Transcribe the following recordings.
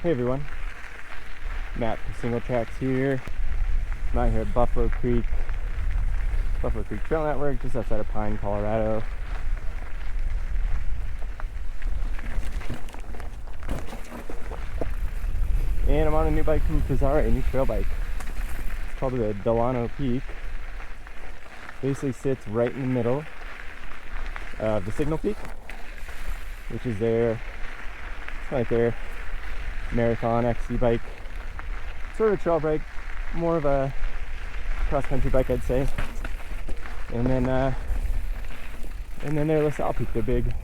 Hey everyone, Matt from Single Tracks here. I'm out here at Buffalo Creek Trail Network, just outside of Pine, Colorado. And I'm on a new bike from Fezzari, a new trail bike. It's called the Delano Peak. Basically sits right in the middle of the Signal Peak, which is their, right there, marathon XC bike. Sort of a trail bike, more of a cross-country bike, I'd say. And then their LaSalle Peak, their big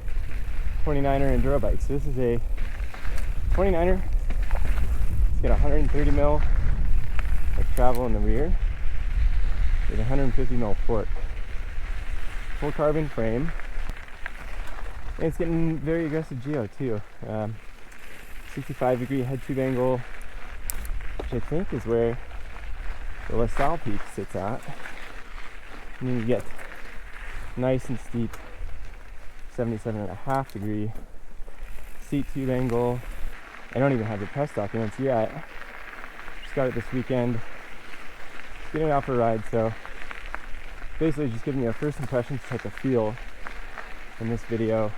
29er enduro bike. So this is a 29er. It's got 130 mil of travel in the rear with 150 mil fork. Full carbon frame. And it's getting very aggressive geo too. 65-degree head tube angle, which I think is where the LaSalle Peak sits at. And then you get nice and steep 77.5-degree seat tube angle. I don't even have the press documents yet. Just got it this weekend. Just getting it out for a ride, so basically just giving you a first impressions type of feel in this video.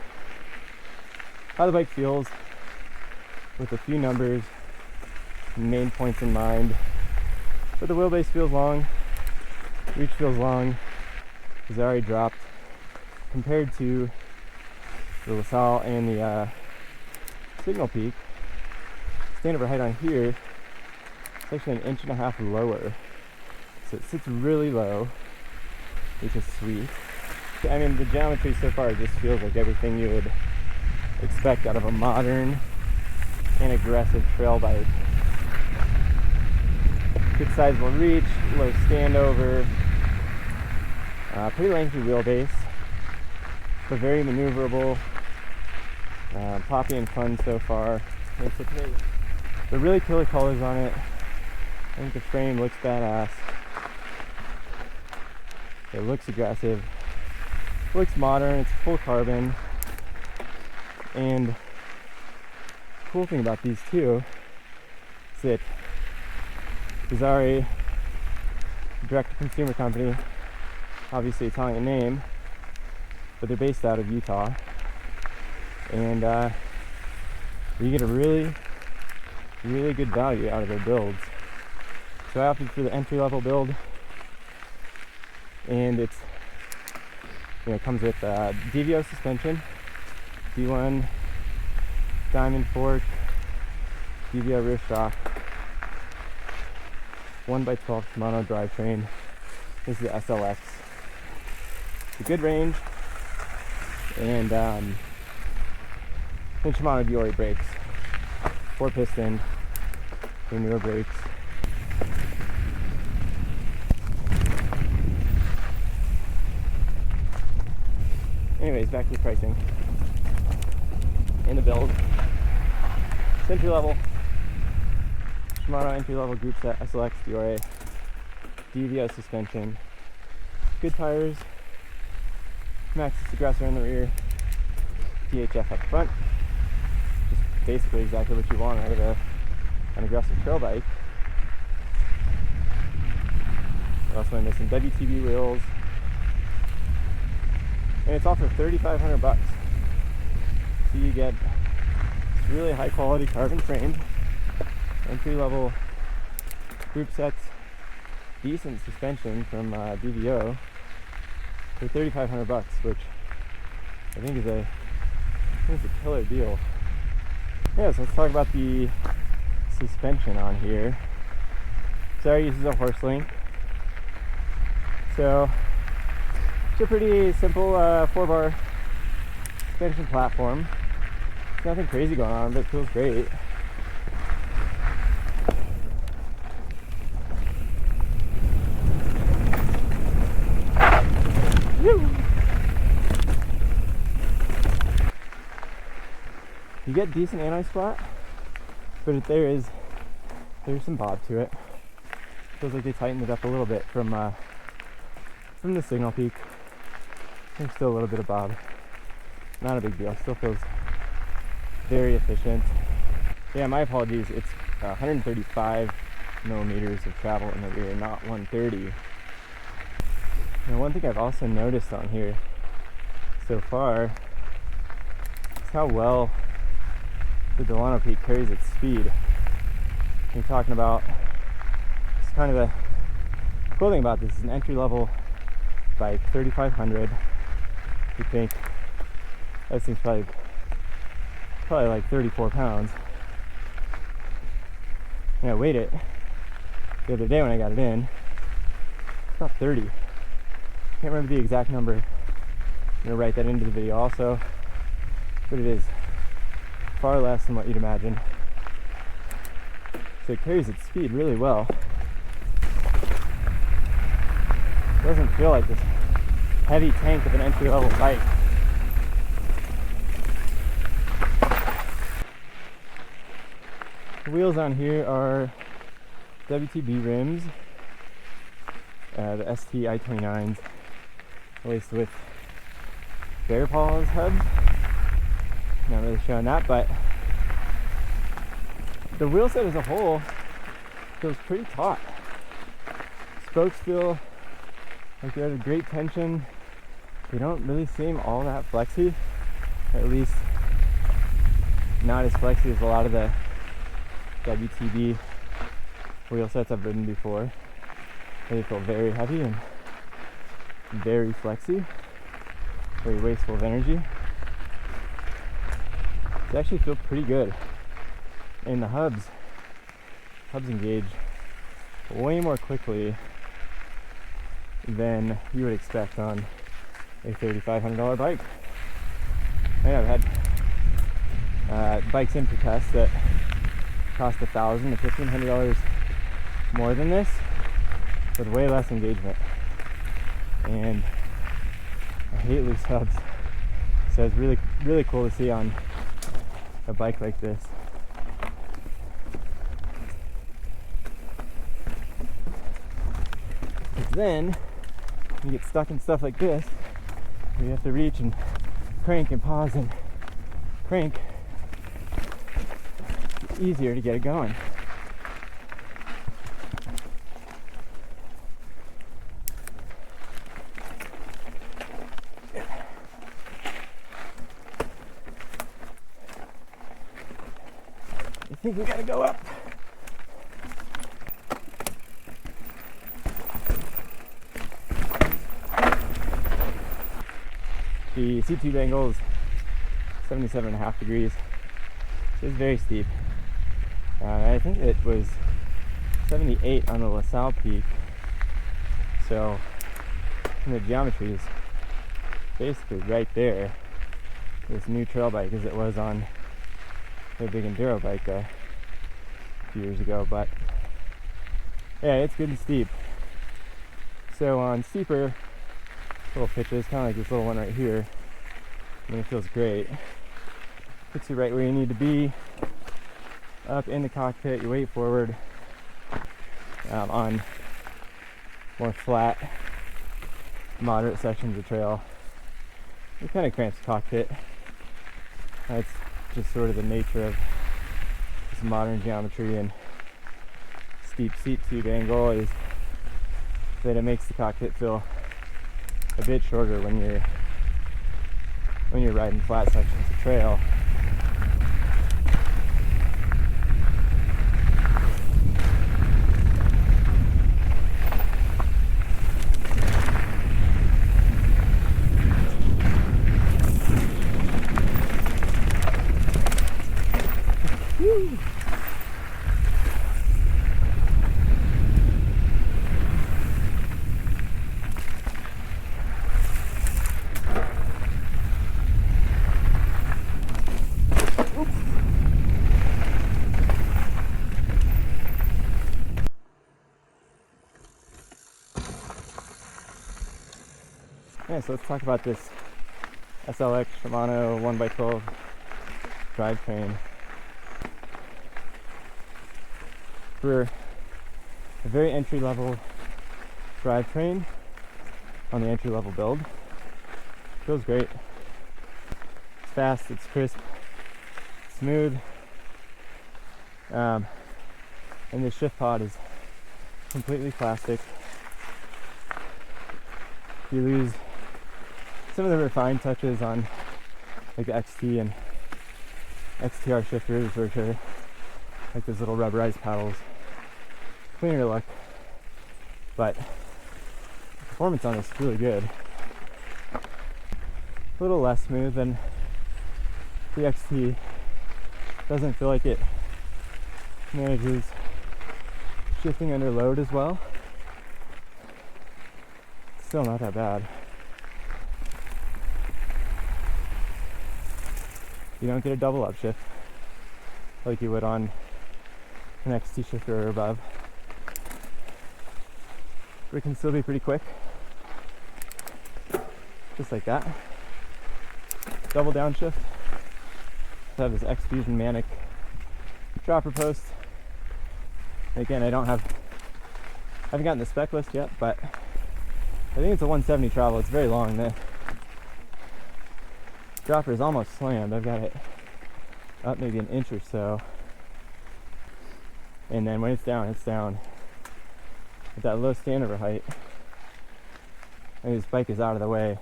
How the bike feels with a few numbers, main points in mind. But the wheelbase feels long, reach feels long. Fezzari dropped compared to the LaSalle and the Signal Peak. Standover height on here, it's actually 1.5 inches lower. So it sits really low, which is sweet. I mean, the geometry so far just feels like everything you would expect out of a modern and aggressive trail bike. Good sizable reach, low standover, pretty lengthy wheelbase, but very maneuverable. Poppy and fun so far. The really killer colors on it. I think the frame looks badass. It looks aggressive. It looks modern. It's full carbon. And the cool thing about these two is that Fezzari, direct-to-consumer company, obviously Italian name, but they're based out of Utah. And you get a really good value out of their builds. So I opted for the entry-level build, and it comes with DVO suspension, D1 diamond fork, DVO rear shock, 1x12 Shimano drivetrain. This is the SLX. It's a good range, and Shimano Diori brakes, 4-piston, their newer brakes. Anyways, back to the pricing and the build. It's entry level. Shimano entry level group set, SLX Diori, DVO suspension, good tires, Maxxis aggressor in the rear, DHF up front. Just basically exactly what you want out of an aggressive trail bike. What else am I missing? WTB wheels. And it's all for $3,500. So you get this really high quality carbon frame, entry level group sets, decent suspension from DVO for $3,500, which I think is a killer deal. Yeah, so let's talk about the suspension on here. Fezzari uses a horse link. So it's a pretty simple 4-bar suspension platform. There's nothing crazy going on, but it feels great. Woo! You get decent anti-splat, but there's some bob to it. Feels like they tightened it up a little bit from the Signal Peak. There's still a little bit of bob. Not a big deal. Still feels very efficient. Yeah, my apologies. It's 135 millimeters of travel in the rear, not 130. And one thing I've also noticed on here so far is how well the Delano Peak carries its speed. You're talking about, it's kind of the cool thing about this is an entry-level bike, 3,500. You think that thing's probably like 34 pounds. And I weighed it the other day when I got it in. It's about 30. Can't remember the exact number. I'm gonna write that into the video also, but it is far less than what you'd imagine. So it carries its speed really well. It doesn't feel like this heavy tank of an entry-level bike. The wheels on here are WTB rims, the ST I-29s, laced with bear paws hubs. Not really showing that, but the wheel set as a whole feels pretty taut. Spokes feel like they're at a great tension. They don't really seem all that flexy, or at least not as flexy as a lot of the WTB wheel sets I've ridden before. They feel very heavy and very flexy, very wasteful of energy. They actually feel pretty good. And the hubs engage way more quickly than you would expect on a $3,500 bike. I've had bikes in for test that cost $1,000 to $1,500 more than this, with way less engagement. And I hate loose hubs, so it's really cool to see on a bike like this. Because then you get stuck in stuff like this, where you have to reach and crank and pause and crank. It's easier to get it going. I think we gotta go up. The seat angle is 77.5 degrees. So it's very steep. I think it was 78 on the LaSalle Peak. So the geometry is basically right there. This new trail bike as it was on a big enduro bike a few years ago, but yeah, it's good and steep. So on steeper little pitches, kind of like this little one right here, it feels great. Puts you right where you need to be, up in the cockpit. You weight forward on more flat, moderate sections of trail. It kind of cramps the cockpit. That's just sort of the nature of this modern geometry and steep seat tube angle, is that it makes the cockpit feel a bit shorter when you're riding flat sections of trail. Woo. Yeah, so let's talk about this SLX Shimano 1x12 drivetrain. For a very entry-level drivetrain on the entry-level build, feels great. It's fast, it's crisp, smooth, And this shift pod is completely plastic. You lose some of the refined touches on like the XT and XTR shifters, which are like those little rubberized paddles. Cleaner to look, but the performance on this is really good. A little less smooth than the XT. Doesn't feel like it manages shifting under load as well. Still not that bad. You don't get a double upshift like you would on an XT shifter or above. But it can still be pretty quick. Just like that. Double downshift. I have this X Fusion Manic dropper post. Again, I haven't gotten the spec list yet, but I think it's a 170 travel. It's very long. The dropper is almost slammed. I've got it up maybe an inch or so. And then when it's down at that low standover height. And this bike is out of the way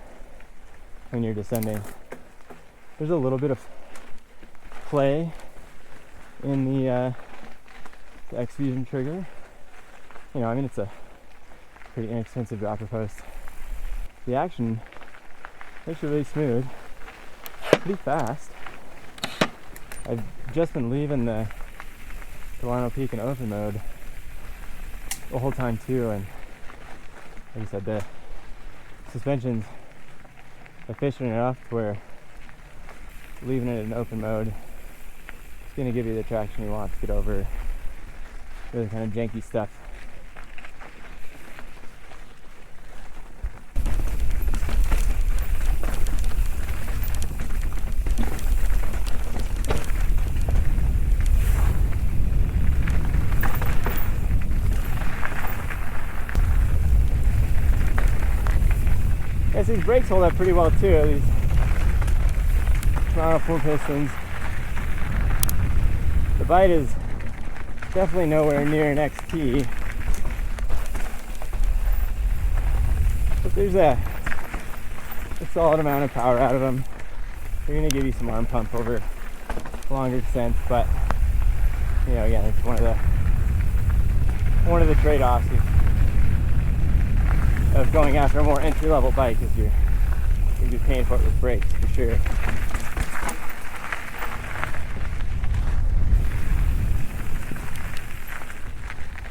when you're descending. There's a little bit of play in the X Fusion trigger. You know, I mean, it's a pretty inexpensive dropper post. The action is actually really smooth, pretty fast. I've just been leaving the Delano Peak in open mode the whole time too, and like I said, the suspension's efficient enough to where leaving it in open mode is going to give you the traction you want to get over really kind of janky stuff. Yes, these brakes hold up pretty well too. These Toronto full pistons. The bite is definitely nowhere near an XT, but there's a solid amount of power out of them. They're going to give you some arm pump over longer descents, but you know, again, it's one of the trade-offs of going after a more entry-level bike, is you're going to be paying for it with brakes for sure.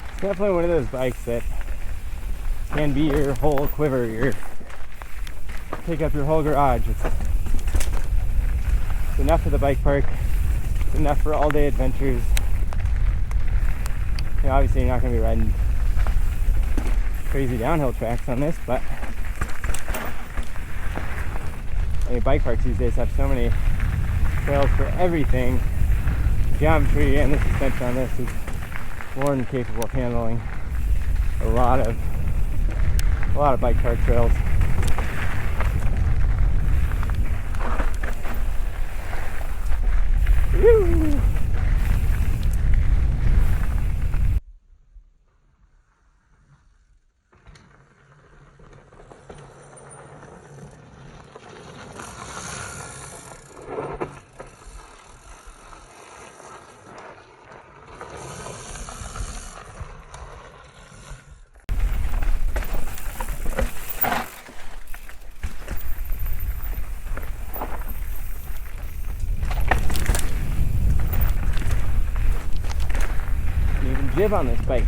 It's definitely one of those bikes that can be your whole quiver, take up your whole garage. It's enough for the bike park, it's enough for all-day adventures. You know, obviously you're not going to be riding crazy downhill tracks on this, but I mean, bike parks these days have so many trails for everything. Geometry and the suspension on this is more than capable of handling a lot of bike park trails. Woo! Jib on this bike.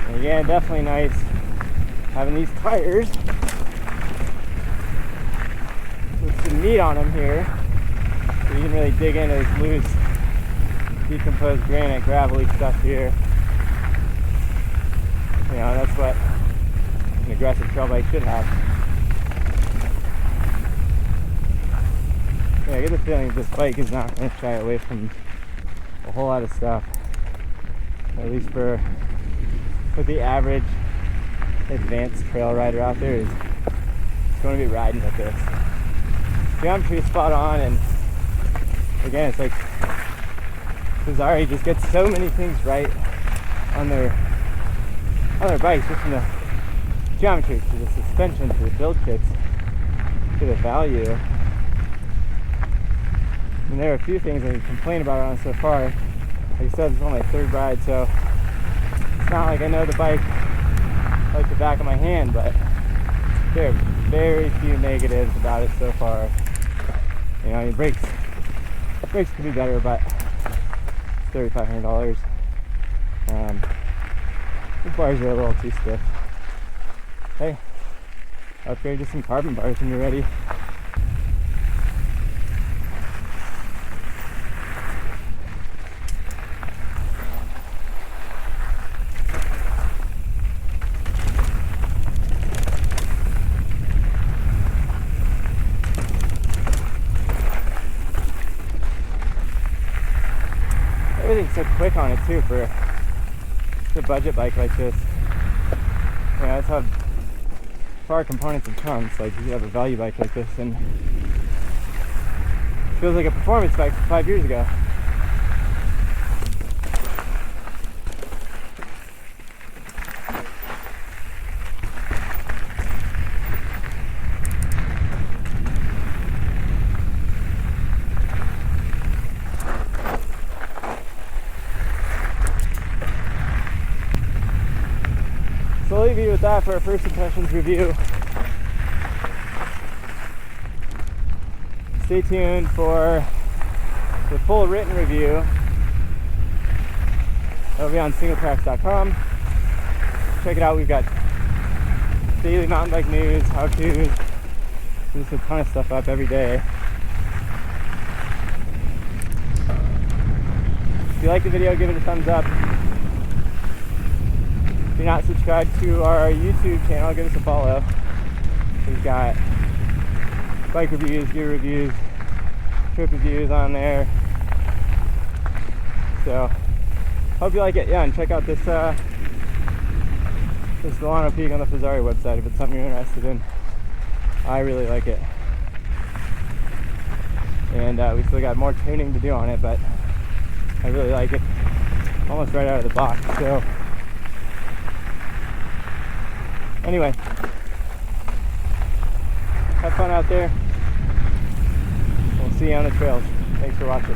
And again, definitely nice having these tires some meat on them here, so you can really dig into this loose, decomposed granite, gravelly stuff here. You know, that's what aggressive trail bike should have. Yeah, I get the feeling this bike is not going to shy away from a whole lot of stuff, at least for the average advanced trail rider out there is going to be riding with this. Geometry is spot on, and again, it's like Fezzari just gets so many things right on their bikes, just from the geometry to the suspension to the build kits to the value. And there are a few things I can complain about on so far. Like I said, it's only my third ride, so it's not like I know the bike like the back of my hand, but there are very few negatives about it so far. You know, brakes could be better, but it's $3,500. The bars are a little too stiff. Hey, upgrade to some carbon bars when you're ready. Everything's so quick on it too for a budget bike like this. You know, that's how far components have come. It's like you have a value bike like this and it feels like a performance bike from 5 years ago. So I'll leave you with that for our first impressions review. Stay tuned for the full written review. It'll be on singletracks.com. Check it out. We've got daily mountain bike news, how-tos. There's a ton of stuff up every day. If you like the video, give it a thumbs up. If you're not subscribed to our YouTube channel, give us a follow. We've got bike reviews, gear reviews, trip reviews on there. So, hope you like it. Yeah, and check out this Delano Peak on the Fezzari website if it's something you're interested in. I really like it. And we still got more tuning to do on it, but I really like it almost right out of the box. So, anyway, have fun out there. We'll see you on the trails. Thanks for watching.